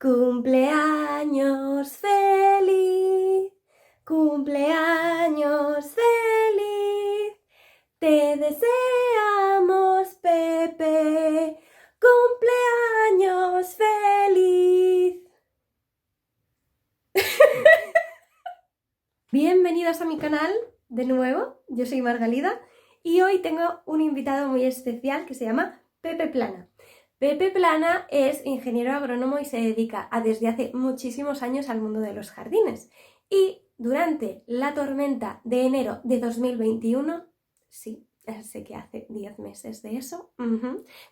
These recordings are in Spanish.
Cumpleaños feliz, cumpleaños feliz, te deseamos, Pepe, cumpleaños feliz. Bienvenidos a mi canal de nuevo, yo soy Margalida y hoy tengo un invitado muy especial que se llama Pepe Plana. Pepe Plana es ingeniero agrónomo y se dedica desde hace muchísimos años al mundo de los jardines. Y durante la tormenta de enero de 2021, sí, sé que hace 10 meses de eso,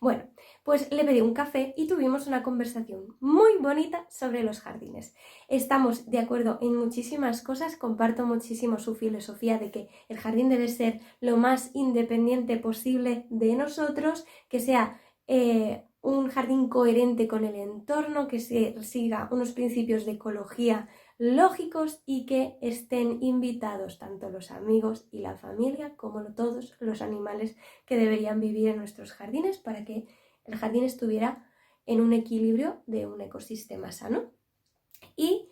bueno, pues le pedí un café y tuvimos una conversación muy bonita sobre los jardines. Estamos de acuerdo en muchísimas cosas, comparto muchísimo su filosofía de que el jardín debe ser lo más independiente posible de nosotros, que sea un jardín coherente con el entorno, que se siga unos principios de ecología lógicos y que estén invitados tanto los amigos y la familia como todos los animales que deberían vivir en nuestros jardines para que el jardín estuviera en un equilibrio de un ecosistema sano. Y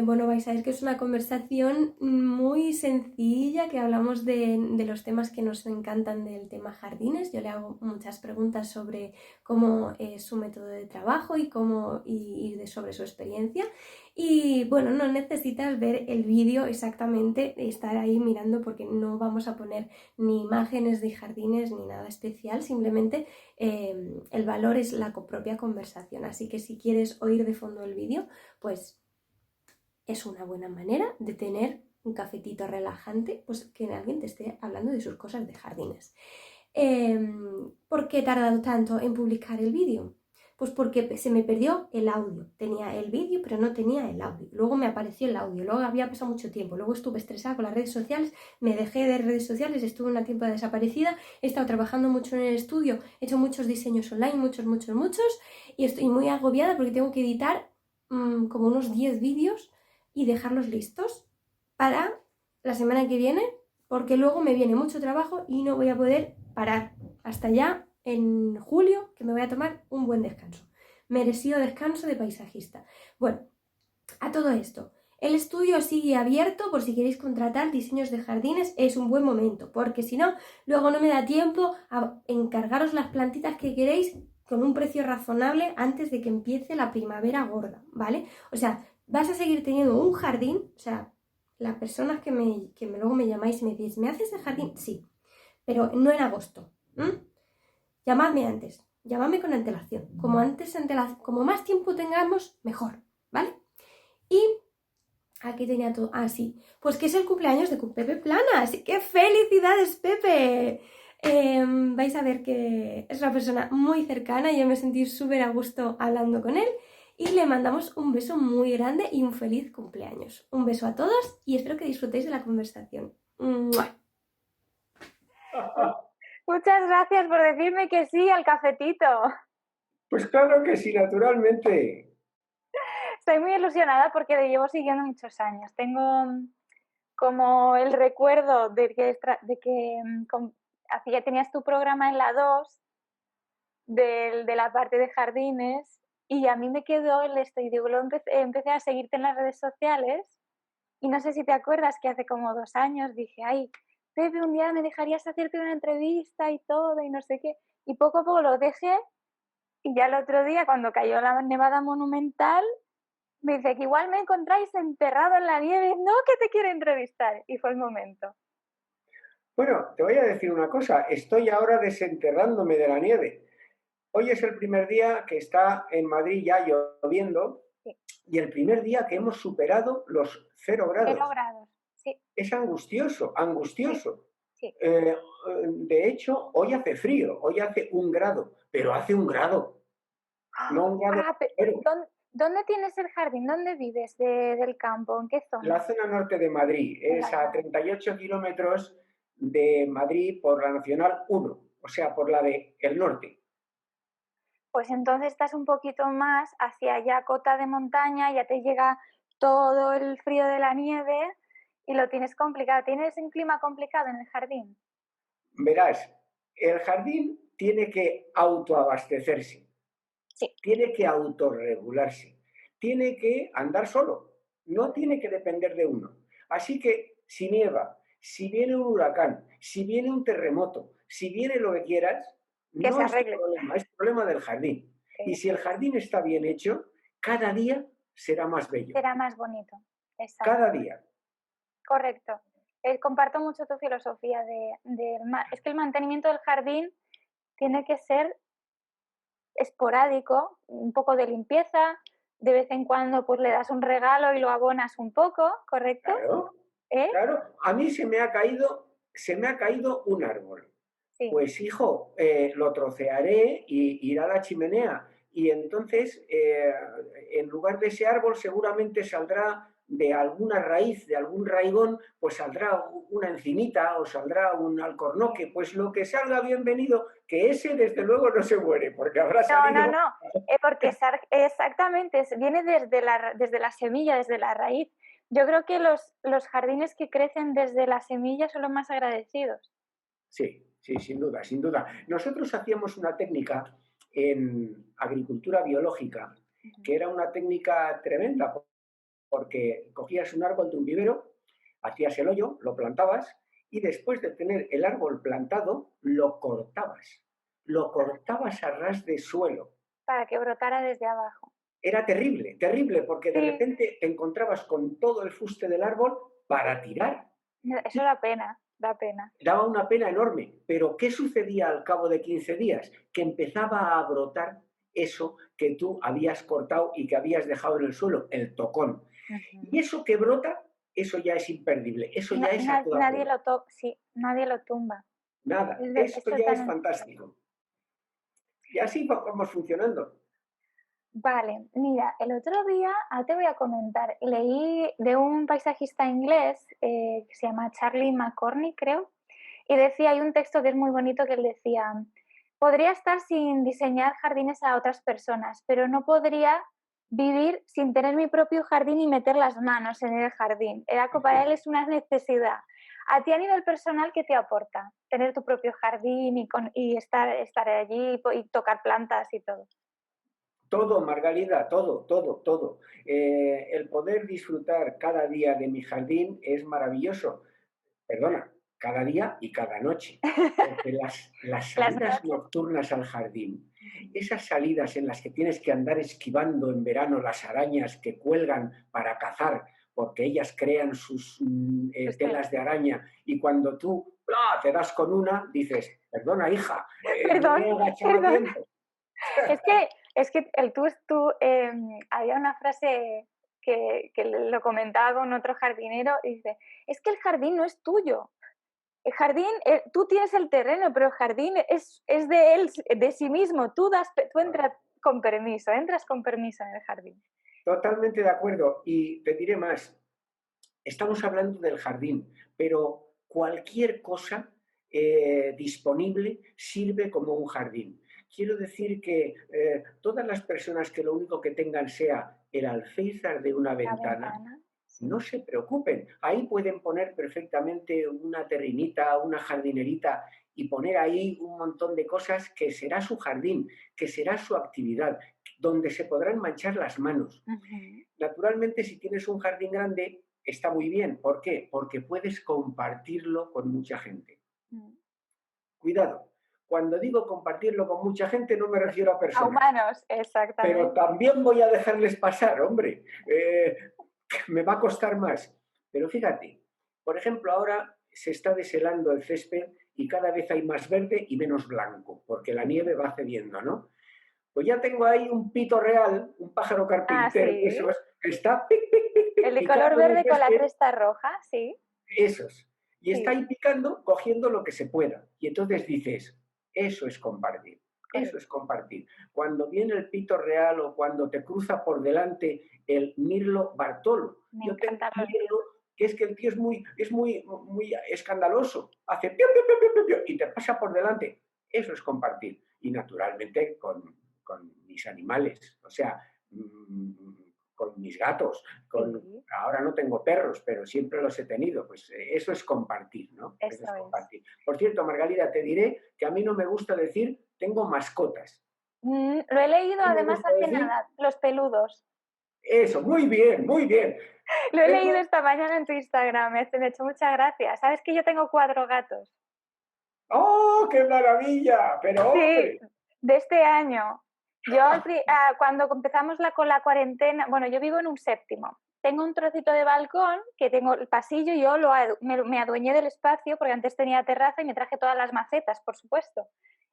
bueno, vais a ver que es una conversación muy sencilla, que hablamos de los temas que nos encantan del tema jardines. Yo le hago muchas preguntas sobre cómo es su método de trabajo y sobre su experiencia. Y bueno, no necesitas ver el vídeo exactamente, estar ahí mirando, porque no vamos a poner ni imágenes de jardines ni nada especial, simplemente el valor es la propia conversación. Así que si quieres oír de fondo el vídeo, pues es una buena manera de tener un cafetito relajante, pues que alguien te esté hablando de sus cosas de jardines. ¿Por qué he tardado tanto en publicar el vídeo? Pues porque se me perdió el audio. Tenía el vídeo, pero no tenía el audio. Luego me apareció el audio, luego había pasado mucho tiempo. Luego estuve estresada con las redes sociales, me dejé de redes sociales, estuve un tiempo desaparecida. He estado trabajando mucho en el estudio, he hecho muchos diseños online, muchos. Y estoy muy agobiada porque tengo que editar como unos 10 vídeos y dejarlos listos para la semana que viene, porque luego me viene mucho trabajo y no voy a poder parar hasta ya en julio, que me voy a tomar un buen descanso. Merecido descanso de paisajista. Bueno, a todo esto, el estudio sigue abierto por si queréis contratar diseños de jardines, es un buen momento, porque si no, luego no me da tiempo a encargaros las plantitas que queréis con un precio razonable antes de que empiece la primavera gorda, ¿vale? O sea, vas a seguir teniendo un jardín, o sea, las personas que luego me llamáis y me decís, ¿me haces el jardín? Sí, pero no en agosto. Llamadme antes, llamadme con antelación. Como más tiempo tengamos, mejor, ¿vale? Y aquí tenía todo. Ah, sí. Pues que es el cumpleaños de Pepe Plana. Así que ¡felicidades, Pepe! Vais a ver que es una persona muy cercana. Yo me sentí súper a gusto hablando con él. Y le mandamos un beso muy grande y un feliz cumpleaños. Un beso a todos y espero que disfrutéis de la conversación. ¡Mua! Muchas gracias por decirme que sí al cafetito. Pues claro que sí, naturalmente. Estoy muy ilusionada porque le llevo siguiendo muchos años. Tengo como el recuerdo de que tenías tu programa en la 2 de la parte de jardines y a mí me quedó el esto y digo, empecé a seguirte en las redes sociales y no sé si te acuerdas que hace como 2 años dije, ay, Pepe, un día me dejarías hacerte una entrevista y todo y no sé qué. Y poco a poco lo dejé. Y ya el otro día, cuando cayó la nevada monumental, me dice que igual me encontráis enterrado en la nieve, no, que te quiero entrevistar. Y fue el momento. Bueno, te voy a decir una cosa, estoy ahora desenterrándome de la nieve. Hoy es el primer día que está en Madrid ya lloviendo Sí. Y el primer día que hemos superado los 0 grados. 0 grados, sí. Es angustioso, angustioso. Sí. De hecho, hoy hace frío, hoy hace 1 grado, pero hace 1 grado, no 1 grado. ¿Dónde tienes el jardín? ¿Dónde vives del campo? ¿En qué zona? La zona norte de Madrid, es a 38 kilómetros de Madrid por la Nacional 1, o sea, por la del norte. Pues entonces estás un poquito más hacia allá, cota de montaña, ya te llega todo el frío de la nieve y lo tienes complicado. ¿Tienes un clima complicado en el jardín? Verás, el jardín tiene que autoabastecerse. Sí. Tiene que autorregularse, tiene que andar solo, no tiene que depender de uno. Así que si nieva, si viene un huracán, si viene un terremoto, si viene lo que quieras, Que no se es tu arregle. problema, es problema del jardín. Y si el jardín está bien hecho, cada día será más bello. Será más bonito. Exacto. Cada día. Correcto. Comparto mucho tu filosofía es que el mantenimiento del jardín tiene que ser esporádico, un poco de limpieza, de vez en cuando pues le das un regalo y lo abonas un poco, ¿correcto? Claro, ¿Eh? claro. A mí se me ha caído un árbol. Sí. Pues hijo, lo trocearé y irá a la chimenea. Y entonces, en lugar de ese árbol, seguramente saldrá de alguna raíz, de algún raigón, pues saldrá una encinita o saldrá un alcornoque, pues lo que salga bienvenido, que ese desde luego no se muere, porque habrá salido... No, porque exactamente, viene desde la semilla, desde la raíz. Yo creo que los jardines que crecen desde la semilla son los más agradecidos. Sí, sí, sin duda, sin duda. Nosotros hacíamos una técnica en agricultura biológica, que era una técnica tremenda, porque cogías un árbol de un vivero, hacías el hoyo, lo plantabas y después de tener el árbol plantado, lo cortabas a ras de suelo. Para que brotara desde abajo. Era terrible, terrible, porque de Sí. repente te encontrabas con todo el fuste del árbol para tirar. Eso da pena, da pena. Daba una pena enorme, pero ¿qué sucedía al cabo de 15 días? Que empezaba a brotar eso que tú habías cortado y que habías dejado en el suelo, el tocón. Y eso que brota, eso ya es imperdible, eso ya es a toda Nadie prueba. nadie lo tumba. Nada, esto ya es fantástico. Y así vamos funcionando. Vale, mira, el otro día, te voy a comentar, leí de un paisajista inglés que se llama Charlie McCormick, creo, y decía, hay un texto que es muy bonito que él decía, podría estar sin diseñar jardines a otras personas, pero no podría vivir sin tener mi propio jardín y meter las manos en el jardín. Era que para él es una necesidad. A ti a nivel personal, ¿qué te aporta? Tener tu propio jardín y estar allí y tocar plantas y todo. Todo, Margarida, todo. El poder disfrutar cada día de mi jardín es maravilloso. Perdona, cada día y cada noche. Porque las salidas nocturnas al jardín, esas salidas en las que tienes que andar esquivando en verano las arañas que cuelgan para cazar, porque ellas crean sus telas de araña, y cuando tú te das con una, dices, perdona, hija, no me he agachado a tiempo. Es que había una frase que lo comentaba con otro jardinero y dice, es que el jardín no es tuyo. El jardín, tú tienes el terreno, pero el jardín es de él, de sí mismo. Tú entras con permiso en el jardín. Totalmente de acuerdo. Y te diré más, estamos hablando del jardín, pero cualquier cosa disponible sirve como un jardín. Quiero decir que todas las personas que lo único que tengan sea el alféizar de una ventana, no se preocupen. Ahí pueden poner perfectamente una terrinita, una jardinerita y poner ahí un montón de cosas que será su jardín, que será su actividad, donde se podrán manchar las manos. Naturalmente, si tienes un jardín grande, está muy bien. ¿Por qué? Porque puedes compartirlo con mucha gente. Cuidado. Cuando digo compartirlo con mucha gente, no me refiero a personas. A humanos, exactamente. Pero también voy a dejarles pasar, hombre. Me va a costar más. Pero fíjate, por ejemplo, ahora se está deshelando el césped y cada vez hay más verde y menos blanco, porque la nieve va cediendo, ¿no? Pues ya tengo ahí un pito real, un pájaro carpintero, ¿sí? Esos, que está pic, pic, pic, pic, el de color verde con la cresta roja, sí. Esos. Y está ahí picando, cogiendo lo que se pueda. Y entonces dices, eso es compartir. Eso es compartir. Cuando viene el pito real o cuando te cruza por delante el Mirlo Bartolo. Yo tengo un Mirlo que es que el tío es muy escandaloso. Hace piu, piu, piu, piu, piu, y te pasa por delante. Eso es compartir. Y naturalmente con mis animales. O sea, con mis gatos. Ahora no tengo perros, pero siempre los he tenido. Pues eso es compartir, ¿no? Eso es compartir. Por cierto, Margarida, te diré que a mí no me gusta decir tengo mascotas. Lo he leído ¿Qué me además gusta hace decir? nada, Los Peludos. Eso, muy bien, muy bien. Lo he leído Tengo... esta mañana en tu Instagram, me ha hecho mucha gracia. ¿Sabes que yo tengo 4 gatos? ¡Oh, qué maravilla! Pero Sí, hombre, de este año. Yo cuando empezamos con la cuarentena, bueno, yo vivo en un séptimo. Tengo un trocito de balcón, que tengo el pasillo, yo me adueñé del espacio porque antes tenía terraza y me traje todas las macetas, por supuesto.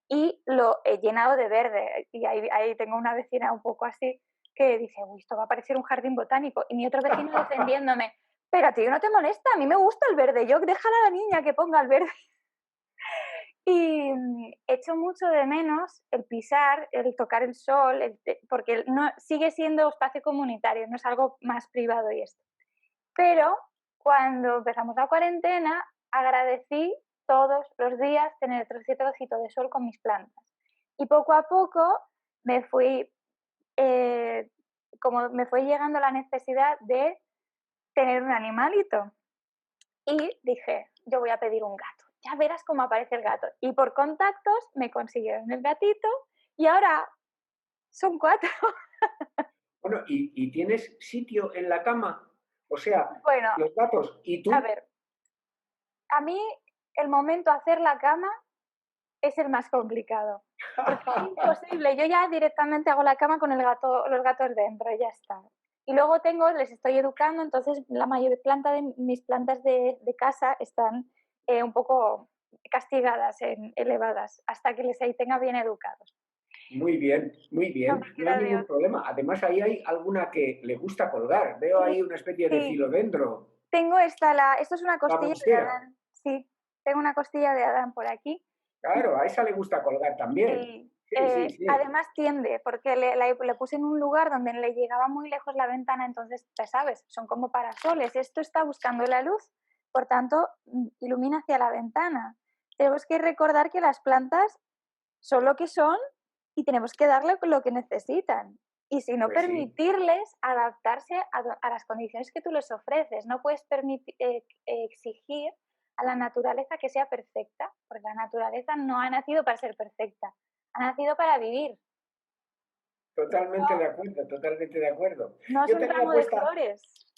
Y lo he llenado de verde. Y ahí tengo una vecina un poco así que dice, uy, esto va a parecer un jardín botánico. Y mi otro vecino defendiéndome, pero a ti no te molesta, a mí me gusta el verde, yo déjala a la niña que ponga el verde. Y echo mucho de menos el pisar, el tocar el sol, porque no, sigue siendo espacio comunitario, no es algo más privado y esto. Pero cuando empezamos la cuarentena, agradecí todos los días tener trocito de sol con mis plantas. Y poco a poco me fui, como me fue llegando la necesidad de tener un animalito. Y dije, yo voy a pedir un gato. Ya verás cómo aparece el gato. Y por contactos me consiguieron el gatito y ahora son 4. bueno, ¿y tienes sitio en la cama? O sea, Bueno, los gatos y a tú. ver, a mí el momento de hacer la cama es el más complicado. Porque es imposible. Yo ya directamente hago la cama con los gatos dentro y ya está. Y luego les estoy educando, entonces la mayor planta de mis plantas de casa están un poco castigadas, elevadas, hasta que les tenga bien educados. Muy No bien, me no hay queda de ningún otra. problema. Además, ahí hay alguna que le gusta colgar. Veo ahí Sí, una especie de sí. filodendro, Tengo esto es una la costilla de monstera. Adán. Sí, tengo una costilla de Adán por aquí. Claro, a esa le gusta colgar también. Sí. Sí, sí, sí. Además tiende, porque le puse en un lugar donde le llegaba muy lejos la ventana, entonces, ya sabes, son como parasoles. Esto está buscando la luz, por tanto, ilumina hacia la ventana. Tenemos que recordar que las plantas son lo que son y tenemos que darle lo que necesitan. Y si no, Pues sí, permitirles adaptarse a las condiciones que tú les ofreces. No puedes exigir a la naturaleza que sea perfecta, porque la naturaleza no ha nacido para ser perfecta, ha nacido para vivir. totalmente de acuerdo, totalmente de acuerdo. No es Yo un ramo de flores.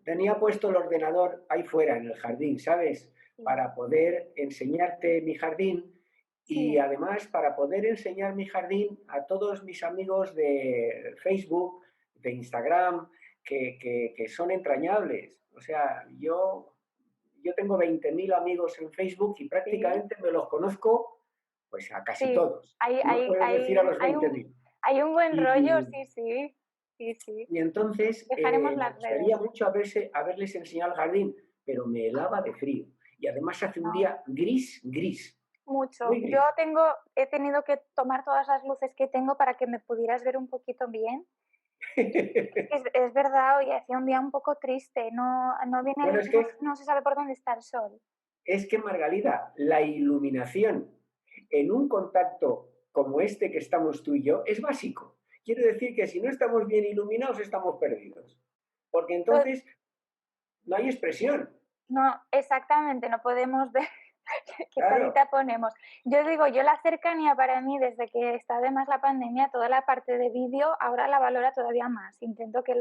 tenía puesto el ordenador ahí fuera, en el jardín, ¿sabes? Sí, Para poder enseñarte mi jardín y sí, además para poder enseñar mi jardín a todos mis amigos de Facebook, de Instagram, que son entrañables. O sea, yo tengo 20.000 amigos en Facebook y sí, prácticamente me los conozco pues a casi sí. todos. No puedes decir a los 20.000. Hay un buen rollo, Y, sí, sí, sí, sí. y entonces Dejaremos me las gustaría redes. mucho haberles enseñado el jardín, pero me helaba de frío. Y además hace un No. día gris, gris, Mucho. muy gris. He tenido que tomar todas las luces que tengo para que me pudieras ver un poquito bien. Es verdad, hoy hacía un día un poco triste, no viene, bueno, no se sabe por dónde está el sol. es que Margalida, la iluminación en un contacto como este que estamos tú y yo es básico. Quiero decir que si no estamos bien iluminados estamos perdidos, porque Pues, entonces no hay expresión. no, exactamente, no podemos ver qué Claro, carita ponemos. Yo digo, yo la cercanía para mí, desde que está además la pandemia, toda la parte de vídeo, ahora la valora todavía más. Intento que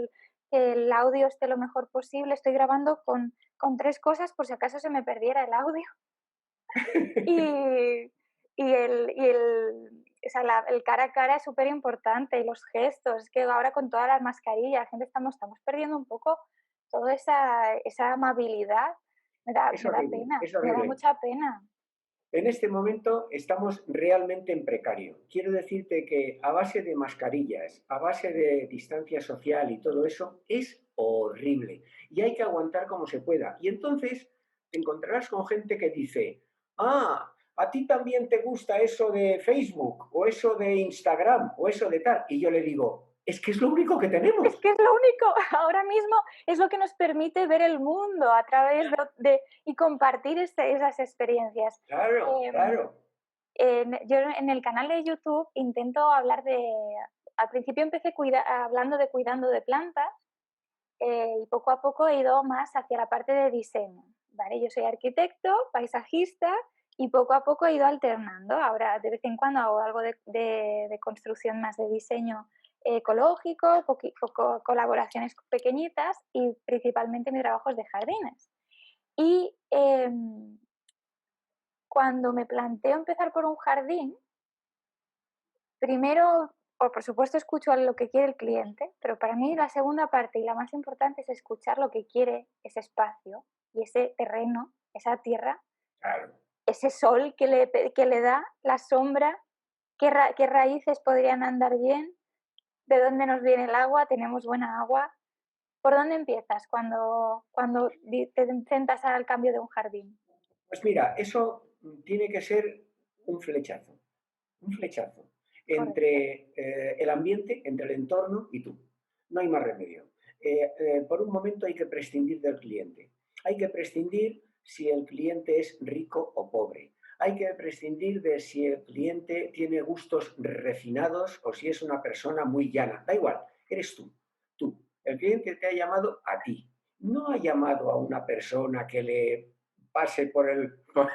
el audio esté lo mejor posible. Estoy grabando con 3 cosas por si acaso se me perdiera el audio. Y, o sea, el cara a cara es súper importante y los gestos, es que ahora con todas las mascarillas, gente, estamos perdiendo un poco toda esa amabilidad. es Me da horrible, pena, es me da horrible. mucha pena. En este momento estamos realmente en precario. Quiero decirte que a base de mascarillas, a base de distancia social y todo eso, es horrible. Y hay que aguantar como se pueda. Y entonces te encontrarás con gente que dice, ah, a ti también te gusta eso de Facebook o eso de Instagram o eso de tal. Y yo le digo, es que es lo único que Es tenemos. que es lo único, ahora mismo es lo que nos permite ver el mundo a través y compartir esas experiencias. Claro, Em, claro. yo en el canal de YouTube intento hablar al principio empecé hablando de cuidando de plantas y poco a poco he ido más hacia la parte de diseño. ¿Vale? Yo soy arquitecto, paisajista Y poco a poco he ido alternando. Ahora de vez en cuando hago algo de construcción más de diseño ecológico, colaboraciones pequeñitas y principalmente mi trabajo es de jardines. Y cuando me planteo empezar por un jardín, primero, por supuesto, escucho lo que quiere el cliente, pero para mí la segunda parte y la más importante es escuchar lo que quiere ese espacio y ese terreno, esa tierra, Claro. ese sol que le da, la sombra, qué raíces podrían andar bien, de dónde nos viene el agua, tenemos buena agua. ¿Por dónde empiezas cuando te enfrentas al cambio de un jardín? Pues mira, eso tiene que ser un flechazo Correcto. entre el ambiente, entre el entorno y tú. No hay más remedio. Por un momento hay que prescindir del cliente. Hay que prescindir si el cliente es rico o pobre. Hay que prescindir de si el cliente tiene gustos refinados o si es una persona muy llana. Da igual, eres tú. Tú. El cliente te ha llamado a ti. No ha llamado a una persona que le pase por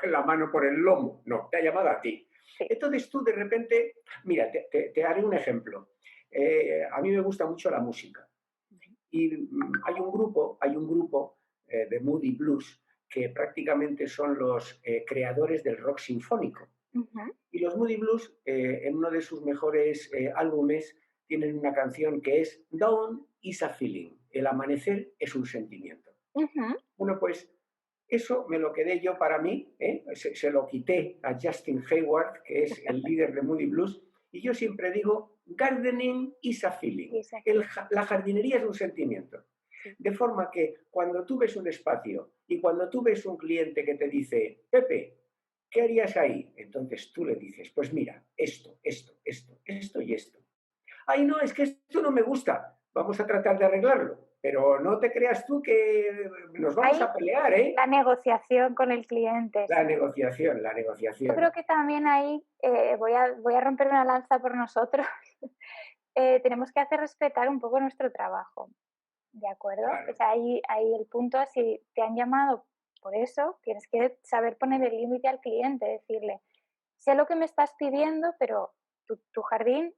la mano por el lomo. No, te ha llamado a ti. Sí. Entonces tú de repente, mira, te haré un ejemplo. A mí me gusta mucho la música y hay un grupo de Moody Blues que prácticamente son los creadores del rock sinfónico. Ujú, Y los Moody Blues, en uno de sus mejores álbumes, tienen una canción que es Dawn is a Feeling. El amanecer es un sentimiento. ujú. Bueno, pues eso me lo quedé yo para mí, ¿eh? Se lo quité a Justin Hayward, que es el líder de Moody Blues, y yo siempre digo, gardening is a feeling. La jardinería es un sentimiento. Sí. De forma que cuando tú ves un espacio y cuando tú ves un cliente que te dice, Pepe, ¿qué harías ahí? Entonces tú le dices, pues mira, esto y esto. Ay, no, es que esto no me gusta. Vamos a tratar de arreglarlo. Pero no te creas tú que nos vamos Ahí a pelear, ¿eh? la negociación con el cliente, La sí. negociación, la Yo creo negociación. que también ahí voy a romper una lanza por nosotros. Tenemos que hacer respetar un poco nuestro trabajo, ¿de acuerdo? O Claro, sea, ahí el punto es si te han llamado por eso, tienes que saber poner el límite al cliente, decirle, sé lo que me estás pidiendo, pero tu jardín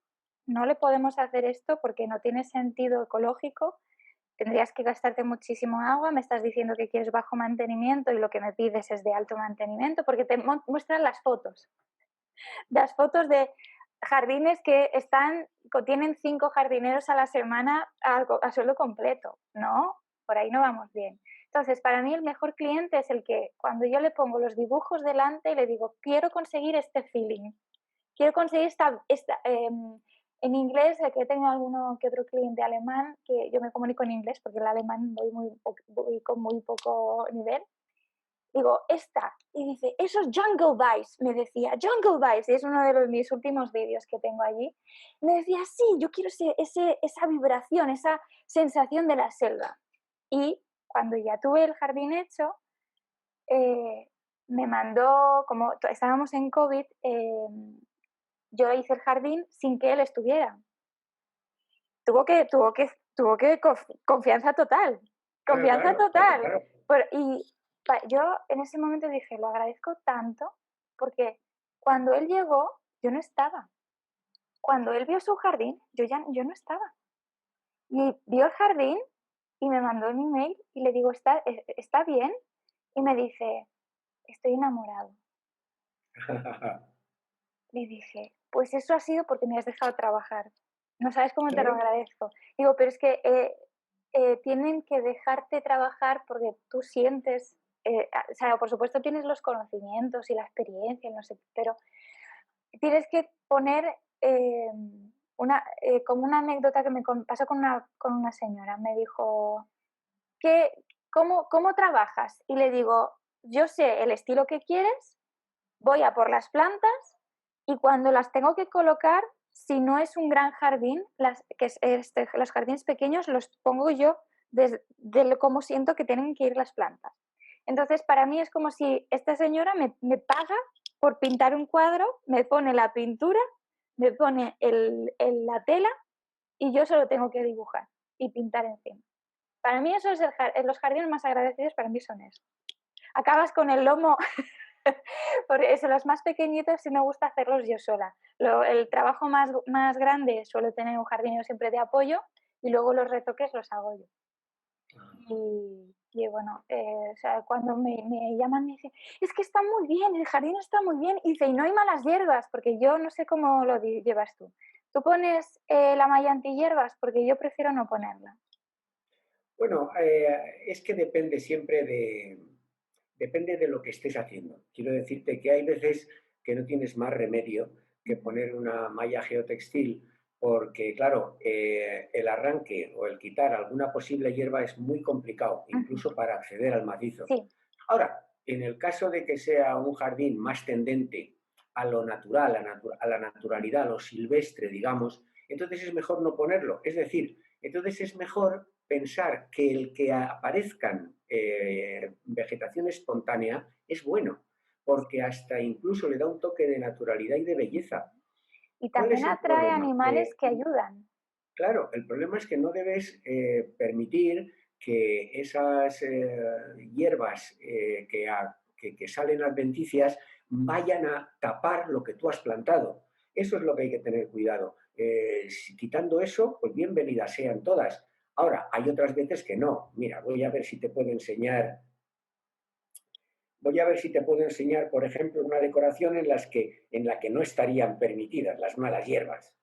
no le podemos hacer esto porque no tiene sentido ecológico, tendrías que gastarte muchísimo agua, me estás diciendo que quieres bajo mantenimiento y lo que me pides es de alto mantenimiento, porque te muestran las fotos de jardines que tienen 5 jardineros a la semana a sueldo completo. No, por ahí no vamos bien. Entonces, para mí el mejor cliente es el que cuando yo le pongo los dibujos delante y le digo, quiero conseguir este feeling, quiero conseguir en inglés, que tengo alguno que otro cliente alemán, que yo me comunico en inglés porque el alemán voy con muy poco nivel. Digo, esta. Y dice, eso es Jungle Vibes, me decía, Jungle Vibes. Y es uno de mis últimos vídeos que tengo allí. Me decía, sí, yo quiero esa vibración, esa sensación de la selva. Y cuando ya tuve el jardín hecho, me mandó, como estábamos en COVID, yo hice el jardín sin que él estuviera. Tuvo que confianza total, claro, confianza claro, claro, total. claro. Yo en ese momento dije, lo agradezco tanto, porque cuando él llegó, yo no estaba. Cuando él vio su jardín, yo no estaba. Y vio el jardín y me mandó un email y le digo, ¿está bien? Y me dice, estoy enamorado. Le dije, pues eso ha sido porque me has dejado trabajar. No sabes cómo te lo Claro, agradezco. Digo, pero es que tienen que dejarte trabajar porque tú sientes, o sea, por supuesto tienes los conocimientos y la experiencia, no sé, pero tienes que poner como una anécdota que pasó con una señora. Me dijo, ¿cómo trabajas? Y le digo, yo sé el estilo que quieres, voy a por las plantas y cuando las tengo que colocar, si no es un gran jardín, los jardines pequeños los pongo yo de cómo siento que tienen que ir las plantas. Entonces, para mí es como si esta señora me paga por pintar un cuadro, me pone la pintura, me pone la tela y yo solo tengo que dibujar y pintar encima. Para mí eso es los jardines más agradecidos para mí son eso. Acabas con el lomo Porque eso, los más pequeñitos sí me gusta hacerlos yo sola. El trabajo más grande suelo tener un jardinero siempre de apoyo y luego los retoques los hago yo. Y bueno, o sea, cuando me llaman me dicen, es que está muy bien, el jardín está muy bien. Y dice, y no hay malas hierbas, porque yo no sé cómo lo llevas tú. ¿Tú pones la malla antihierbas? Porque yo prefiero no ponerla. Bueno, es que depende de lo que estés haciendo. Quiero decirte que hay veces que no tienes más remedio que poner una malla geotextil porque, claro, el arranque o el quitar alguna posible hierba es muy complicado, Ujú. incluso para acceder al macizo. Sí, Ahora, en el caso de que sea un jardín más tendente a lo natural, a la naturalidad, a lo silvestre, digamos, entonces es mejor no ponerlo. Es decir, entonces es mejor pensar que el que aparezcan vegetación espontánea es bueno, porque hasta incluso le da un toque de naturalidad y de belleza. y ¿Cuál también es el atrae problema? animales que ayudan. Claro, el problema es que no debes permitir que esas hierbas que salen adventicias vayan a tapar lo que tú has plantado. Eso es lo que hay que tener cuidado. Quitando eso, pues bienvenidas sean todas. Ahora, hay otras veces que no. Mira, voy a ver si te puedo enseñar, por ejemplo, una decoración en la que no estarían permitidas las malas hierbas.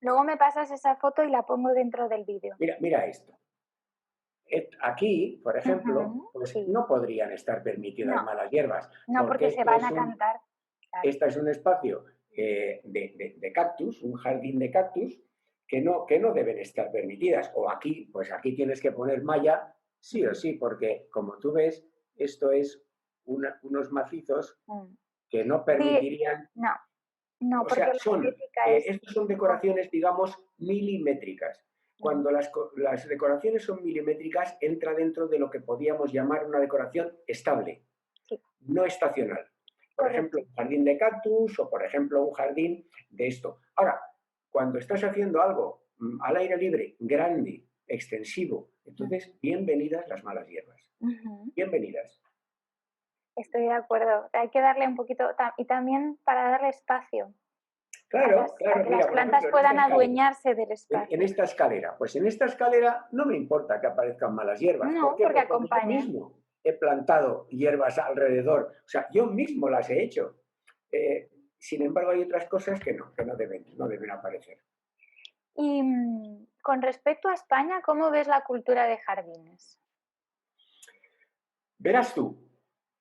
Luego me pasas esa foto y la pongo dentro del vídeo. Mira esto. Aquí, por ejemplo, Ujú, pues sí. no podrían estar permitidas No, malas hierbas, no, porque porque se van a cantar. Claro. este es un espacio de cactus, un jardín de cactus, que no deben estar permitidas. O aquí, pues aquí tienes que poner malla, sí o sí, porque como tú ves, esto es unos macizos Mm. que no Sí, permitirían, no, no, o porque sea, la estética es estos son decoraciones, digamos, milimétricas. mm, Cuando las decoraciones son milimétricas, entra dentro de lo que podíamos llamar una decoración estable, sí, no estacional. Por ejemplo, correcto. un jardín de cactus o, por ejemplo, un jardín de esto. Ahora, cuando estás haciendo algo al aire libre, grande, extensivo, Mm, entonces, bienvenidas las malas hierbas. ujú. Bienvenidas. Estoy de acuerdo. Hay que darle un poquito, y también para darle espacio Claro, a claro, que las mira, por plantas ejemplo, en esta puedan escalera, adueñarse del en espacio. esta escalera. Pues en esta escalera no me importa que aparezcan malas hierbas. ¿Por No, qué? porque Pues porque yo acompaña. mismo he plantado hierbas alrededor. O sea, yo mismo las he hecho. Sin embargo, hay otras cosas que no deben aparecer. Y con respecto a España, ¿cómo ves la cultura de jardines? Verás tú,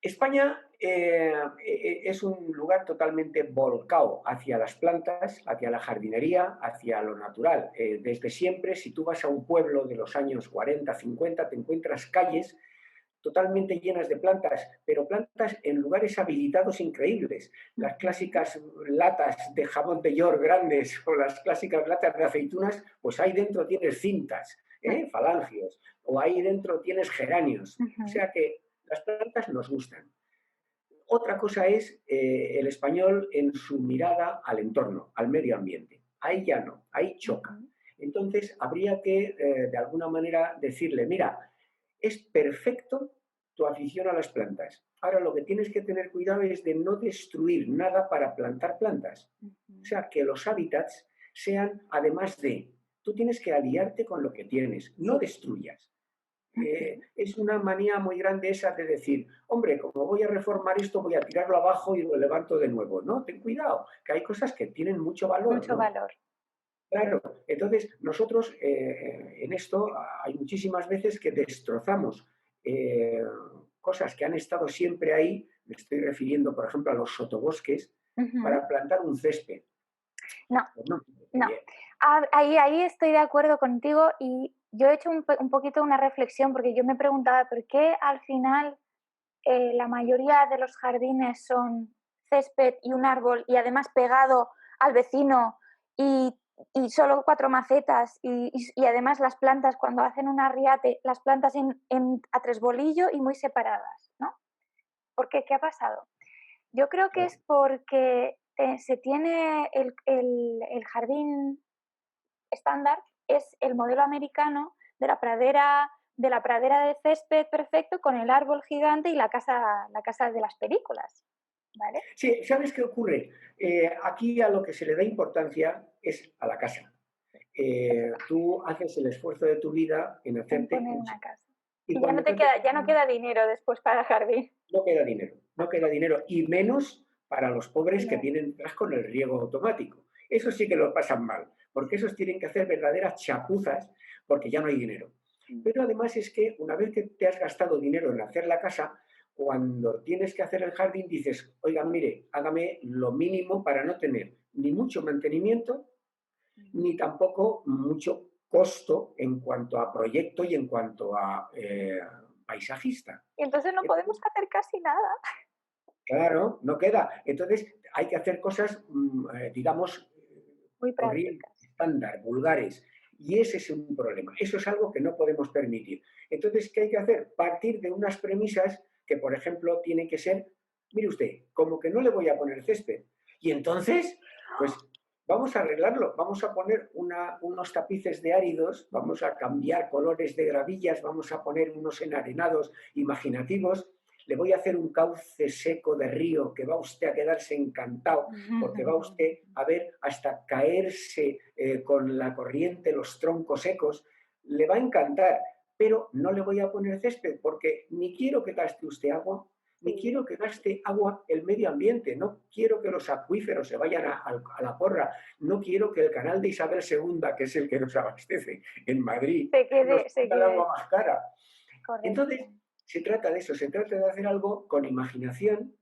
España es un lugar totalmente volcado hacia las plantas, hacia la jardinería, hacia lo natural. Desde siempre, si tú vas a un pueblo de los años 40, 50, te encuentras calles totalmente llenas de plantas, pero plantas en lugares habilitados increíbles. Las Ujú. clásicas latas de jabón de York grandes o las clásicas latas de aceitunas, pues ahí dentro tienes cintas, falangios, o ahí dentro tienes geranios. O Ujú, sea que las plantas nos gustan. Otra cosa es el español en su mirada al entorno, al medio ambiente. Ahí ya no, ahí choca. ujú. Entonces habría que, de alguna manera, decirle, mira, es perfecto tu afición a las plantas. Ahora lo que tienes que tener cuidado es de no destruir nada para plantar plantas. O Ujú. sea, que los hábitats sean, además de, tú tienes que aliarte con lo que tienes, no Sí. destruyas. Ujú. Es una manía muy grande esa de decir, hombre, como voy a reformar esto, voy a tirarlo abajo y lo levanto de nuevo. No, ten cuidado, que hay cosas que tienen mucho valor, Mucho ¿no? valor. Claro, entonces nosotros en esto hay muchísimas veces que destrozamos eh, cosas que han estado siempre ahí, me estoy refiriendo, por ejemplo, a los sotobosques, Ujú. para plantar un césped. No, Pues no me parece no. bien. Ahí estoy de acuerdo contigo y yo he hecho un poquito una reflexión porque yo me preguntaba por qué al final la mayoría de los jardines son césped y un árbol y además pegado al vecino y, y solo 4 macetas y además las plantas cuando hacen un arriate, las plantas a tres bolillo y muy separadas, ¿no? ¿Por qué? ¿Qué ha pasado? Yo creo que es porque se tiene el jardín estándar, es el modelo americano de la pradera de césped perfecto con el árbol gigante y la casa de las películas. ¿vale? Sí, ¿sabes qué ocurre? Aquí a lo que se le da importancia es a la casa. Tú haces el esfuerzo de tu vida en En hacerte poner un una casa. y Y ya no cuando te tú haces queda, ya no queda dinero después para el jardín. no queda dinero, no queda dinero, y menos para los pobres que No. tienen detrás con el riego automático. Eso sí que lo pasan mal, porque esos tienen que hacer verdaderas chapuzas porque ya no hay dinero. Pero además es que una vez que te has gastado dinero en hacer la casa, cuando tienes que hacer el jardín dices, oiga, mire, hágame lo mínimo para no tener ni mucho mantenimiento, ni tampoco mucho costo en cuanto a proyecto y en cuanto a paisajista. Y entonces no podemos hacer casi nada. Claro, no queda. Entonces hay que hacer cosas, digamos, Muy corrientes, prácticas. estándar, vulgares. Y ese es un problema. Eso es algo que no podemos permitir. Entonces, ¿qué hay que hacer? Partir de unas premisas que, por ejemplo, tienen que ser, mire usted, como que no le voy a poner césped. Y entonces, pues vamos a arreglarlo. Vamos a poner unos tapices de áridos, vamos a cambiar colores de gravillas, vamos a poner unos enarenados imaginativos, le voy a hacer un cauce seco de río que va usted a quedarse encantado, porque va usted a ver hasta caerse con la corriente los troncos secos. Le va a encantar, pero no le voy a poner césped porque ni quiero que gaste usted agua, ni quiero que gaste agua el medio ambiente, no quiero que los acuíferos se vayan a la porra, no quiero que el canal de Isabel II, que es el que nos abastece en Madrid, nos ponga el agua más cara. Correcto. Entonces, se trata de eso, se trata de hacer algo con imaginación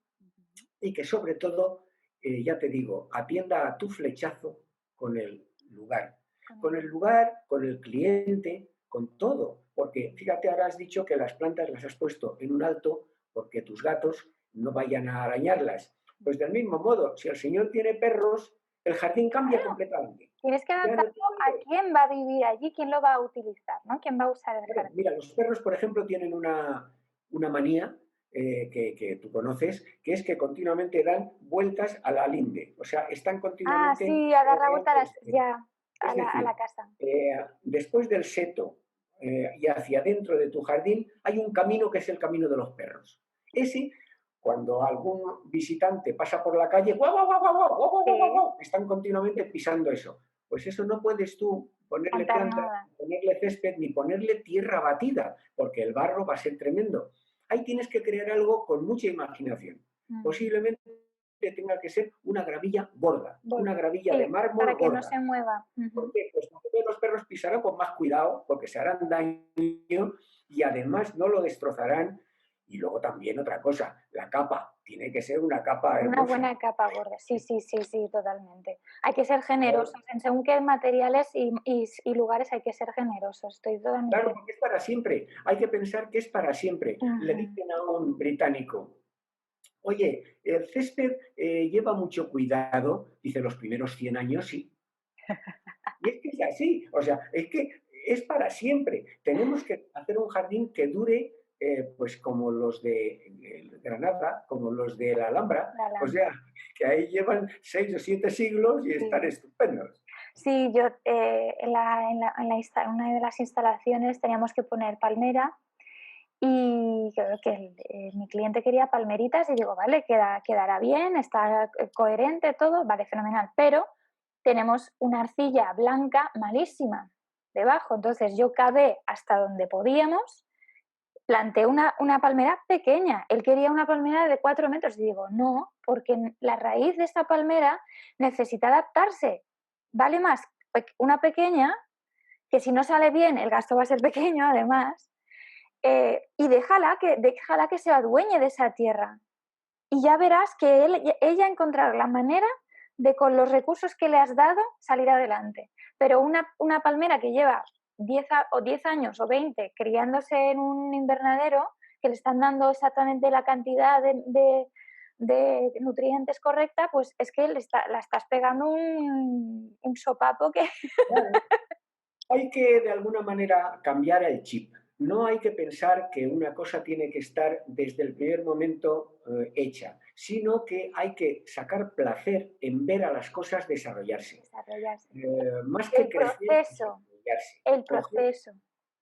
y que sobre todo, ya te digo, atienda a tu flechazo con el lugar. Con el lugar, con el cliente, con todo. Porque fíjate, ahora has dicho que las plantas las has puesto en un alto porque tus gatos no vayan a arañarlas. Pues del mismo modo, si el señor tiene perros, el jardín cambia completamente. Tienes que Ya no adaptarlo a tiene... quién va a vivir allí, quién lo va a utilizar, ¿no? ¿Quién va a usar el jardín? Mira, los perros, por ejemplo, tienen una manía que tú conoces, que es que continuamente dan vueltas a la linde. O sea, están Ah, continuamente sí, a dar la vuelta a rodeando. ya, Es a decir, la casa. después del seto y hacia adentro de tu jardín hay un camino que es el camino de los perros. Ese, cuando algún visitante pasa por la calle, ¡guau, guau, guau, guau, guau, guau, guau, guau, guau! Están continuamente pisando eso. Pues eso no puedes tú ponerle Cantar planta, nada. ponerle césped ni ponerle tierra batida, porque el barro va a ser tremendo. Ahí tienes que crear algo con mucha imaginación. Posiblemente tenga que ser una gravilla gorda, una gravilla de Sí, mármol para que no gorda. se mueva. ¿Por qué? Pues porque los perros pisarán con más cuidado, porque se harán daño y además no lo destrozarán. Y luego también otra cosa, la capa, tiene que ser una capa Una hermosa. buena capa gorda. Sí, sí, sí, sí, totalmente. Hay que ser generosos. En según qué materiales y lugares hay que ser generosos. Estoy Claro, totalmente. porque es para siempre. Hay que pensar que es para siempre. Le Ujú. dicen a un británico, oye, el césped lleva mucho cuidado, dice los primeros 100 años, sí. Y es que es así, o sea, es que es para siempre. Tenemos que hacer un jardín que dure, pues como los de Granada, como los de la Alhambra, La o lámpara. sea, que ahí llevan 6 o 7 siglos y están Sí. estupendos. Sí, yo en una de las instalaciones teníamos que poner palmera y creo que mi cliente quería palmeritas y digo, vale, quedará bien, está coherente todo, vale, fenomenal, pero tenemos una arcilla blanca malísima debajo, entonces yo cavé hasta donde podíamos, planté una palmera pequeña, él quería una palmera de 4 metros y digo, no, porque la raíz de esta palmera necesita adaptarse, vale más una pequeña, que si no sale bien el gasto va a ser pequeño además, y déjala que se adueñe de esa tierra. Y ya verás que ella encontrará la manera de con los recursos que le has dado salir adelante. Pero una palmera que lleva 10 años o 20 criándose en un invernadero, que le están dando exactamente la cantidad de nutrientes correcta, pues es que la estás pegando un sopapo que... Claro. Hay que, de alguna manera, cambiar el chip. No hay que pensar que una cosa tiene que estar desde el primer momento hecha, sino que hay que sacar placer en ver a las cosas desarrollarse. Desarrollarse. Más que El crecer, proceso, desarrollarse. el Coger, proceso.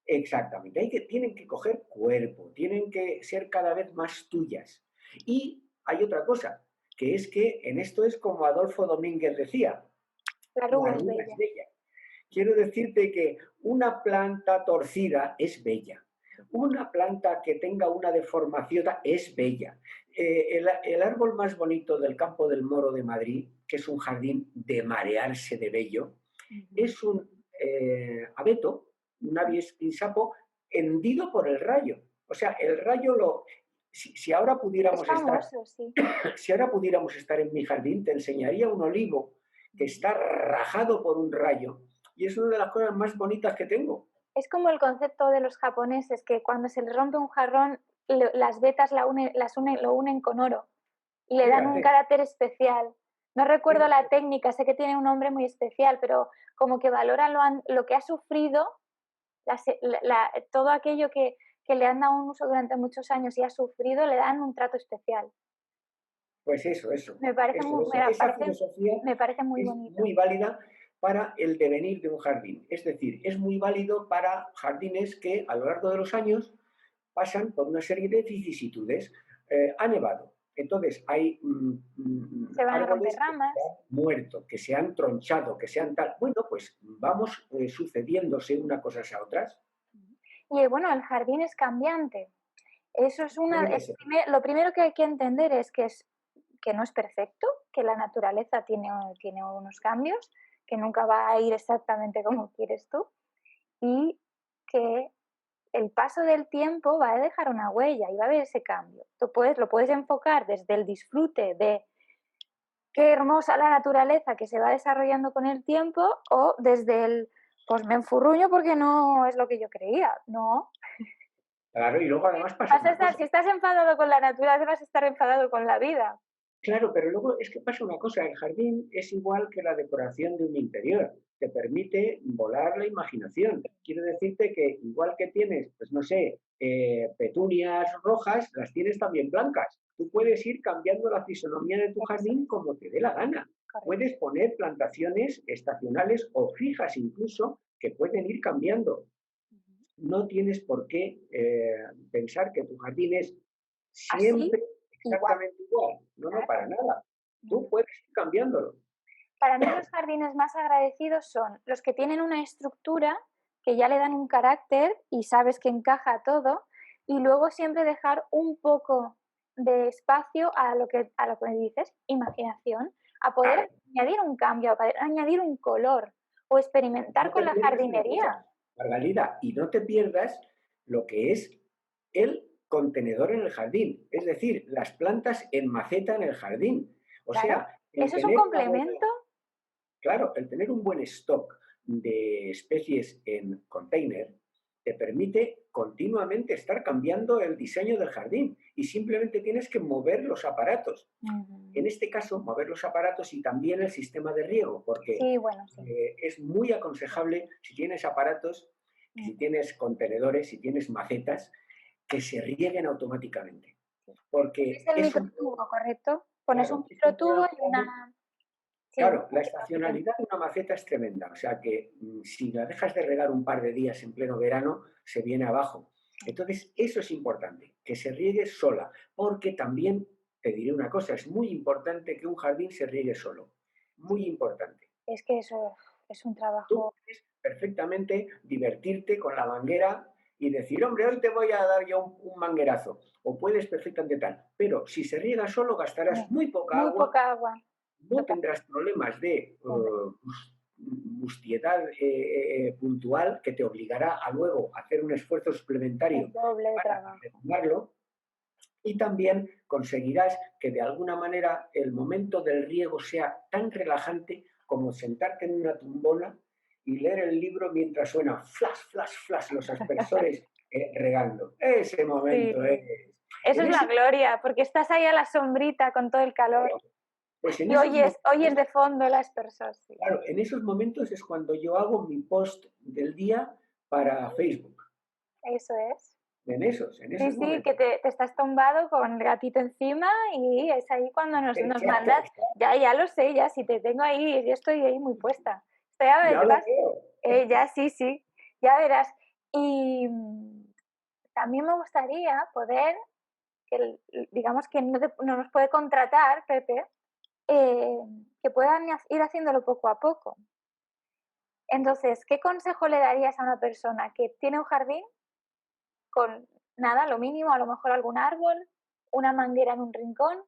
exactamente, tienen que coger cuerpo, tienen que ser cada vez más tuyas. Y hay otra cosa, que es que en esto es como Adolfo Domínguez decía, La la arruga es arruga bella. es bella. Quiero decirte que una planta torcida es bella. Una planta que tenga una deformación es bella. El árbol más bonito del Campo del Moro de Madrid, que es un jardín de marearse de bello, es un abeto, un abies pinsapo, hendido por el rayo. O sea, el rayo lo... Si ahora Es pudiéramos estar, famoso, sí. si ahora pudiéramos estar en mi jardín, te enseñaría un olivo que está rajado por un rayo y es una de las cosas más bonitas que tengo. Es como el concepto de los japoneses, que cuando se les rompe un jarrón, las vetas lo unen con oro y le dan un Fíjate, carácter especial. No recuerdo la fíjate. técnica, sé que tiene un nombre muy especial, pero como que valoran lo que ha sufrido, todo aquello que le han dado un uso durante muchos años y ha sufrido, le dan un trato especial. Pues eso. Me parece muy, Esa filosofía me parece muy es bonito. muy válida para el devenir de un jardín. Es decir, es muy válido para jardines que a lo largo de los años pasan por una serie de vicisitudes. Ha nevado. Entonces hay Se van a romper árboles que se ramas. han muerto, que se han tronchado, que se han tal. Bueno, pues vamos sucediéndose una cosa a otras. Y bueno, el jardín es cambiante. Eso es Debe de ser. lo primero que hay que entender es que no es perfecto, que la naturaleza tiene unos cambios, que nunca va a ir exactamente como quieres tú y que el paso del tiempo va a dejar una huella y va a haber ese cambio. Lo puedes enfocar desde el disfrute de qué hermosa la naturaleza que se va desarrollando con el tiempo o desde pues me enfurruño porque no es lo que yo creía. No, Claro, y luego además pasa una cosa. si estás enfadado con la naturaleza, vas a estar enfadado con la vida. Claro, pero luego es que pasa una cosa, el jardín es igual que la decoración de un interior, te permite volar la imaginación. Quiero decirte que igual que tienes, pues no sé, petunias rojas, las tienes también blancas. Tú puedes ir cambiando la fisonomía de tu jardín como te dé la gana. Correcto. Puedes poner plantaciones estacionales o fijas incluso que pueden ir cambiando. No tienes por qué pensar que tu jardín es Así, siempre igual. exactamente igual. No, Claro. para nada. No, Tú no. puedes ir cambiándolo. Para mí los jardines más agradecidos son los que tienen una estructura que ya le dan un carácter y sabes que encaja todo y luego siempre dejar un poco de espacio a lo que me dices, imaginación, a poder Claro. añadir un cambio, a poder añadir un color o experimentar No con te la pierdas una cosa, jardinería. Margalida, y no te pierdas lo que es el contenedor en el jardín, es decir, las plantas en maceta en el jardín. O Claro, sea, el eso es un tener una buena, complemento. claro, el tener un buen stock de especies en container te permite continuamente estar cambiando el diseño del jardín y simplemente tienes que mover los aparatos. En este caso, mover los aparatos y también el sistema de riego, porque Sí, bueno, sí. es muy aconsejable si tienes aparatos, si tienes contenedores, si tienes macetas, que se rieguen automáticamente. Es Porque el es un, microtubo, ¿correcto? Pones un claro, es un microtubo y programa. una... Sí, Claro, la estacionalidad de una maceta es tremenda, o sea que si la dejas de regar un par de días en pleno verano, se viene abajo. Entonces, eso es importante, que se riegue sola, porque también, te diré una cosa, es muy importante que un jardín se riegue solo, muy importante. es que eso es un Tú trabajo. puedes perfectamente divertirte con la manguera y decir, hombre, hoy te voy a dar yo un manguerazo, o puedes perfectamente tal, pero si se riega solo gastarás muy poca Muy agua, poca agua. no Total. tendrás problemas de mustiedad puntual que te obligará a luego hacer un esfuerzo suplementario El doble de para trabajo. retomarlo y también conseguirás que de alguna manera el momento del riego sea tan relajante como sentarte en una tumbona y leer el libro mientras suena flash, flash, flash los aspersores regando. Ese Sí. momento es... Eso En es ese, la gloria, porque estás ahí a la sombrita con todo el calor pues en y esos oyes momentos de fondo las personas. Sí. claro, en esos momentos es cuando yo hago mi post del día para Facebook. Eso es. En Sí, esos sí, que momentos. te estás tumbado con el gatito encima y es ahí cuando nos Exacto, mandas. Ya lo sé, ya si te tengo ahí, yo estoy ahí muy puesta. Estoy a ver, ya lo veo. ya sí, sí, ya verás. Y también me gustaría poder, digamos que no nos puede contratar, Pepe, que puedan ir haciéndolo poco a poco. Entonces, ¿qué consejo le darías a una persona que tiene un jardín con nada, lo mínimo, a lo mejor algún árbol, una manguera en un rincón,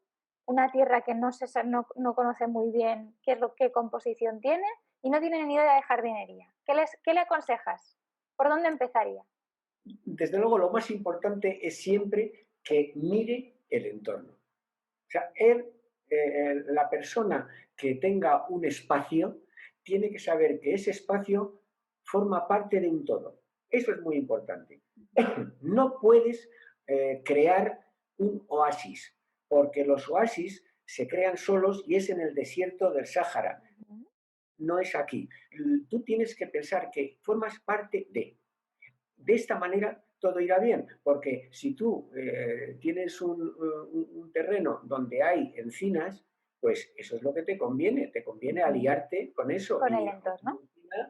una tierra que no conoce muy bien qué composición tiene y no tiene ni idea de jardinería? ¿Qué le aconsejas? ¿Por dónde empezaría? Desde luego, lo más importante es siempre que mire el entorno. O sea, la persona que tenga un espacio tiene que saber que ese espacio forma parte de un todo. Eso es muy importante. No puedes crear un oasis, porque los oasis se crean solos y es en el desierto del Sáhara, no es aquí. Tú tienes que pensar que formas parte de. De esta manera todo irá bien, porque si tú tienes un terreno donde hay encinas, pues eso es lo que te conviene aliarte con eso. Con el Y entorno.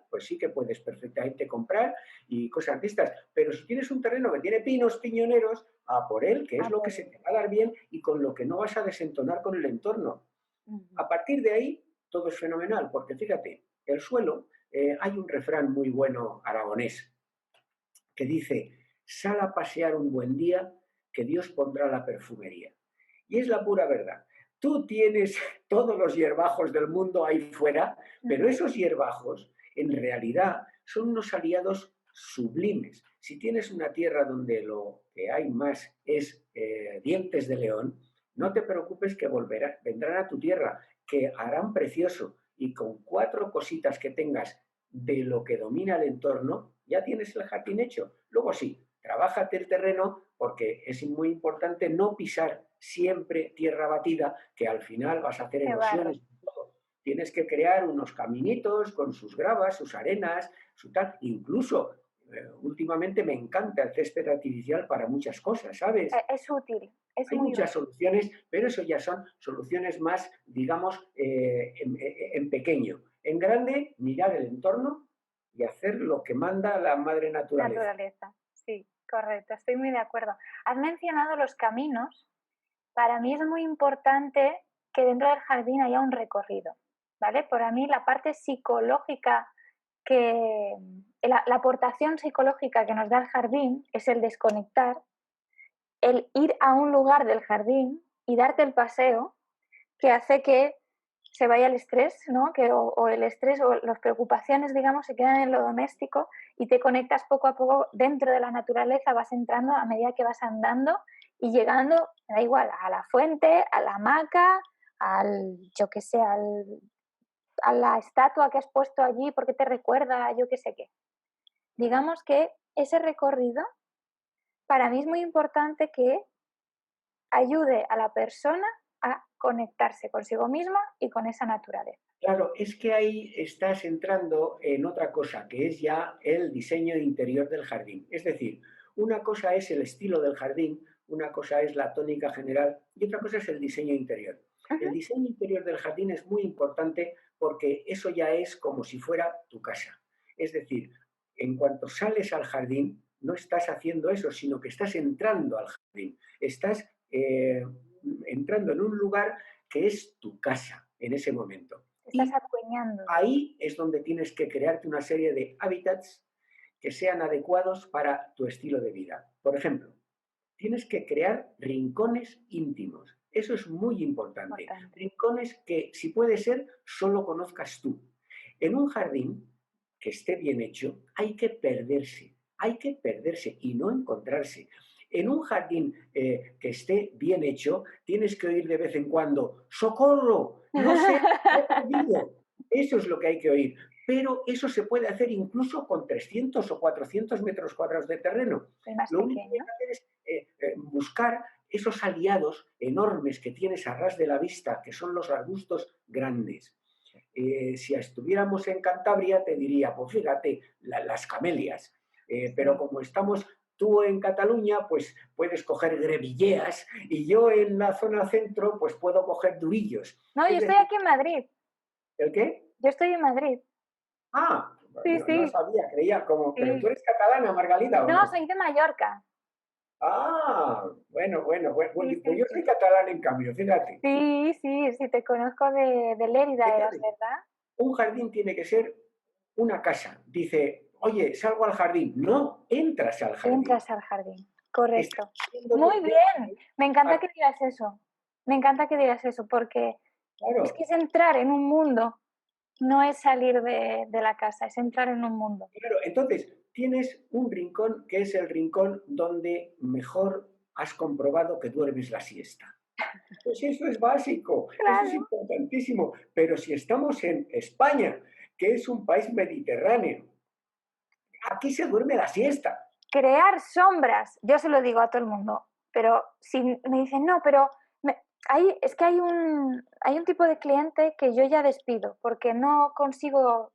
pues sí que puedes perfectamente comprar y cosas de estas. Pero si tienes un terreno que tiene pinos, piñoneros, a por él, que es lo que se te va a dar bien y con lo que no vas a desentonar con el entorno. A partir de ahí, todo es fenomenal, porque fíjate, el suelo, hay un refrán muy bueno aragonés que dice, sal a pasear un buen día, que Dios pondrá la perfumería. Y es la pura verdad. Tú tienes todos los hierbajos del mundo ahí fuera, pero esos hierbajos en realidad son unos aliados sublimes. Si tienes una tierra donde lo que hay más es dientes de león, no te preocupes que vendrán a tu tierra, que harán precioso y con 4 cositas que tengas de lo que domina el entorno, ya tienes el jardín hecho. Luego sí, trabájate el terreno porque es muy importante no pisar siempre tierra batida, que al final vas a hacer erosiones y todo. Tienes que crear unos caminitos con sus gravas, sus arenas, su tal. Incluso, últimamente me encanta el césped artificial para muchas cosas, ¿sabes? Es útil, es Hay muy muchas útil. soluciones, pero eso ya son soluciones más, digamos, en pequeño. En grande, mirar el entorno y hacer lo que manda la madre naturaleza. Naturaleza, sí, correcto, estoy muy de acuerdo. Has mencionado los caminos. Para mí es muy importante que dentro del jardín haya un recorrido, ¿vale? Para mí la parte psicológica la aportación psicológica que nos da el jardín es el desconectar, el ir a un lugar del jardín y darte el paseo que hace que se vaya el estrés, ¿no? O el estrés o las preocupaciones, digamos, se quedan en lo doméstico y te conectas poco a poco dentro de la naturaleza, vas entrando a medida que vas andando y llegando, da igual, a la fuente, a la hamaca, yo qué sé, a la estatua que has puesto allí porque te recuerda, yo qué sé qué. Digamos que ese recorrido para mí es muy importante que ayude a la persona a conectarse consigo misma y con esa naturaleza. Claro, es que ahí estás entrando en otra cosa, que es ya el diseño interior del jardín. Es decir, una cosa es el estilo del jardín, una cosa es la tónica general y otra cosa es el diseño interior. El diseño interior del jardín es muy importante porque eso ya es como si fuera tu casa. Es decir, en cuanto sales al jardín, no estás haciendo eso, sino que estás entrando al jardín. Estás entrando en un lugar que es tu casa en ese momento. Estás adueñando. Ahí es donde tienes que crearte una serie de hábitats que sean adecuados para tu estilo de vida. Por ejemplo, tienes que crear rincones íntimos. Eso es muy importante. Rincones que, si puede ser, solo conozcas tú. En un jardín que esté bien hecho, hay que perderse y no encontrarse. En un jardín que esté bien hecho, tienes que oír de vez en cuando, ¡socorro! No sé, me he perdido. Eso es lo que hay que oír. Pero eso se puede hacer incluso con 300 o 400 metros cuadrados de terreno. Lo único que hay que hacer es buscar esos aliados enormes que tienes a ras de la vista, que son los arbustos grandes. Si estuviéramos en Cantabria, te diría, pues fíjate, las camelias. Pero como estamos tú en Cataluña, pues puedes coger grevilleas y yo en la zona centro, pues puedo coger durillos. No, yo estoy aquí en Madrid. ¿El qué? Yo estoy en Madrid. Ah, sí, no, sí. no sabía, creía como... Sí. Pero tú eres catalana, Margalida, ¿o no? No, soy de Mallorca. Ah, bueno, Sí, pues sí, yo sí. soy catalán en cambio, fíjate. Sí, sí, sí, te conozco de Lérida, eras, Entonces, ¿verdad? un jardín tiene que ser una casa. Dice, oye, salgo al jardín. No, entras al jardín. Entras al jardín, Estás correcto. haciéndote Muy bien, dentro. me encanta que digas eso. Me encanta que digas eso, porque es que Claro, es entrar en un mundo, no es salir de la casa, es entrar en un mundo. claro. Entonces, tienes un rincón que es el rincón donde mejor has comprobado que duermes la siesta. Pues eso es básico, eso es Claro. importantísimo. Pero si estamos en España, que es un país mediterráneo, aquí se duerme la siesta. Crear sombras, yo se lo digo a todo el mundo, pero si me dicen, no, pero es que hay un tipo de cliente que yo ya despido porque no consigo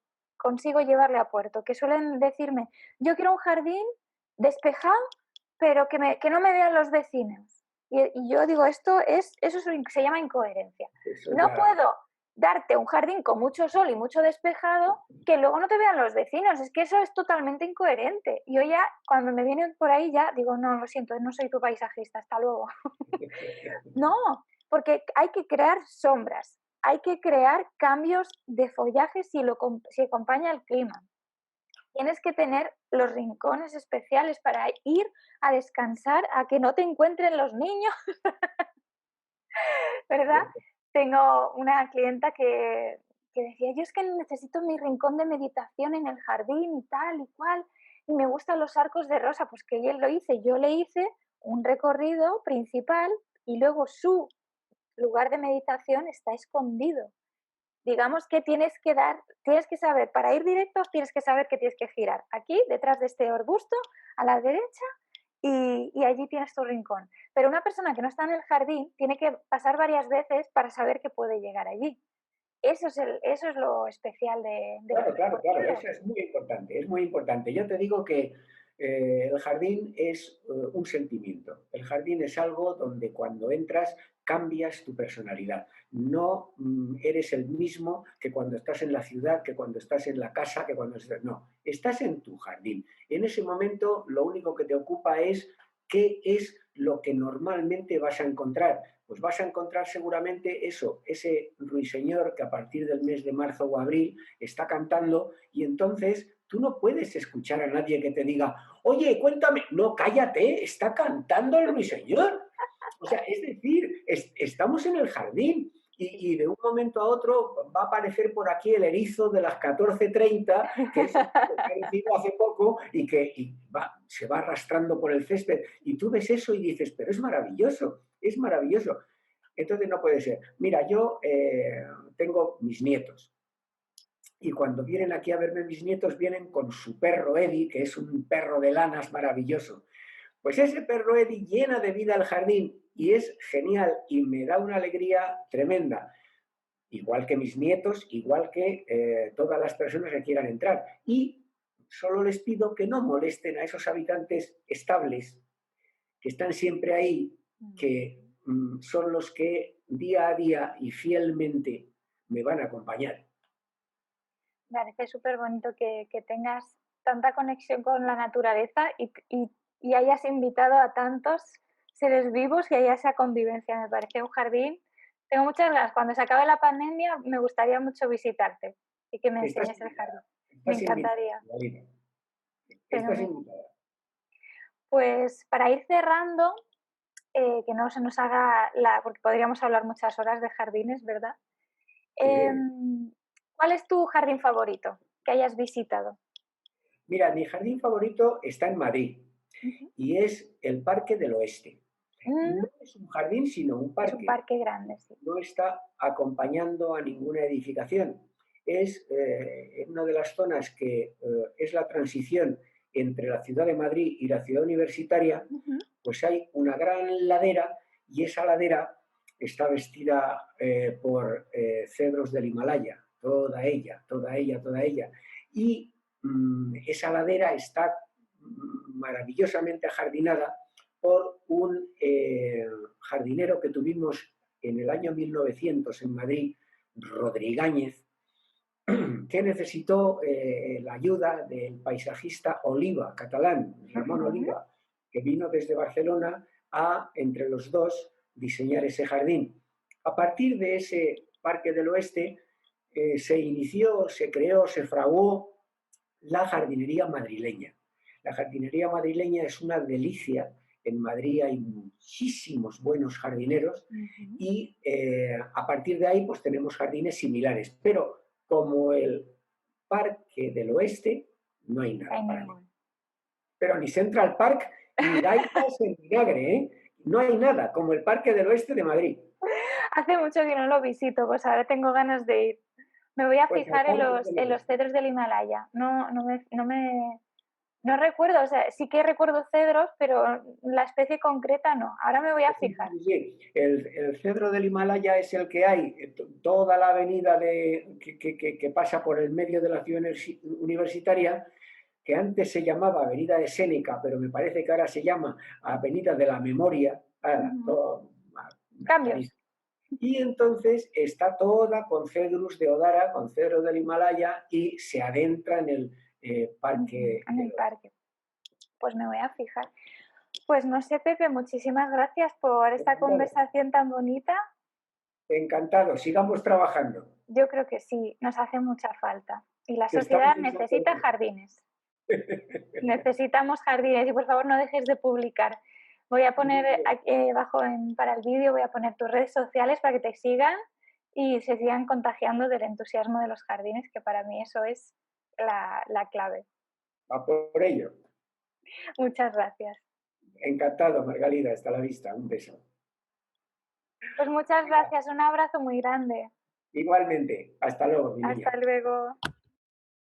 llevarle a puerto, que suelen decirme, yo quiero un jardín despejado, pero que no me vean los vecinos. Y yo digo, se llama incoherencia. Eso No ya, puedo darte un jardín con mucho sol y mucho despejado que luego no te vean los vecinos. Es que eso es totalmente incoherente. Yo ya, cuando me vienen por ahí, ya digo, no, lo siento, no soy tu paisajista, hasta luego. No, porque hay que crear sombras, hay que crear cambios de follaje si acompaña el clima. Tienes que tener los rincones especiales para ir a descansar, a que no te encuentren los niños, ¿verdad? Tengo una clienta que decía, yo es que necesito mi rincón de meditación en el jardín y tal y cual, y me gustan los arcos de rosa, pues que él lo hice, yo le hice un recorrido principal y luego su lugar de meditación está escondido. Digamos que tienes que saber, para ir directo, tienes que saber que tienes que girar aquí, detrás de este arbusto, a la derecha, y allí tienes tu rincón. Pero una persona que no está en el jardín tiene que pasar varias veces para saber que puede llegar allí. Eso es lo especial de los claro, recorridos. eso es muy importante, es muy importante. Yo te digo que el jardín es un sentimiento. El jardín es algo donde cuando entras cambias tu personalidad. No eres el mismo que cuando estás en la ciudad, que cuando estás en la casa, que cuando estás... No, estás en tu jardín. En ese momento lo único que te ocupa es qué es lo que normalmente vas a encontrar. Pues vas a encontrar seguramente eso, ese ruiseñor que a partir del mes de marzo o abril está cantando y entonces tú no puedes escuchar a nadie que te diga, oye, cuéntame, no, cállate, está cantando el ruiseñor. O sea, es decir, estamos en el jardín y de un momento a otro va a aparecer por aquí el erizo de las 14:30, que es el que ha aparecido hace poco y que se va arrastrando por el césped. Y tú ves eso y dices, pero es maravilloso, es maravilloso. Entonces no puede ser. Mira, yo tengo mis nietos. Y cuando vienen aquí a verme mis nietos, vienen con su perro Eddie, que es un perro de lanas maravilloso. Pues ese perro Eddie llena de vida el jardín y es genial y me da una alegría tremenda. Igual que mis nietos, igual que todas las personas que quieran entrar. Y solo les pido que no molesten a esos habitantes estables que están siempre ahí, que son los que día a día y fielmente me van a acompañar. Me parece súper bonito que tengas tanta conexión con la naturaleza y hayas invitado a tantos seres vivos y haya esa convivencia. Me parece un jardín. Tengo muchas ganas. Cuando se acabe la pandemia, me gustaría mucho visitarte y que me Estás enseñes el invitada, jardín. Me estás invitada, encantaría. Galina. Estás Fenomenal. invitada. Pues para ir cerrando, que no se nos haga porque podríamos hablar muchas horas de jardines, ¿verdad? Sí. ¿Cuál es tu jardín favorito que hayas visitado? Mira, mi jardín favorito está en Madrid Ujú. y es el Parque del Oeste. Mm, No es un jardín, sino un es un parque. parque grande, sí. No está acompañando a ninguna edificación. Es en una de las zonas que es la transición entre la ciudad de Madrid y la ciudad universitaria, Ujú. pues hay una gran ladera y esa ladera está vestida por cedros del Himalaya, toda ella, toda ella, toda ella. Y esa ladera está maravillosamente ajardinada por un jardinero que tuvimos en el año 1900 en Madrid, Rodríguez, que necesitó la ayuda del paisajista Oliva, catalán, Ramón Ujú. Oliva, que vino desde Barcelona a, entre los dos, diseñar ese jardín. A partir de ese Parque del Oeste se inició, se creó, se fraguó la jardinería madrileña. La jardinería madrileña es una delicia. En Madrid hay muchísimos buenos jardineros y a partir de ahí pues tenemos jardines similares. Pero como el Parque del Oeste, no hay nada para mí. Pero ni Central Park ni gaitas en vinagre, ¿eh? No hay nada como el Parque del Oeste de Madrid. Hace mucho que no lo visito, pues ahora tengo ganas de ir. Me voy a Pues fijar en los cedros del Himalaya. No recuerdo, o sea, sí que recuerdo cedros, pero la especie concreta no. Ahora me voy a fijar. Sí, el cedro del Himalaya es el que hay, toda la avenida que pasa por el medio de la ciudad universitaria, que antes se llamaba Avenida de Séneca, pero me parece que ahora se llama Avenida de la Memoria. Cambios. Y entonces está toda con cedrus de Odara, con cedro del Himalaya, y se adentra en el parque. En el parque. Pues me voy a fijar. Pues no sé, Pepe, muchísimas gracias por esta conversación tan bonita. Encantado, sigamos trabajando. Yo creo que sí, nos hace mucha falta. Y la sociedad necesita jardines. Necesitamos jardines y por favor no dejes de publicar. Voy a poner aquí abajo para el vídeo, voy a poner tus redes sociales para que te sigan y se sigan contagiando del entusiasmo de los jardines, que para mí eso es la clave. Va por ello. Muchas gracias. Encantado, Margalida. Hasta la vista. Un beso. Pues muchas gracias. Un abrazo muy grande. Igualmente. Hasta luego, mi niña. Hasta luego.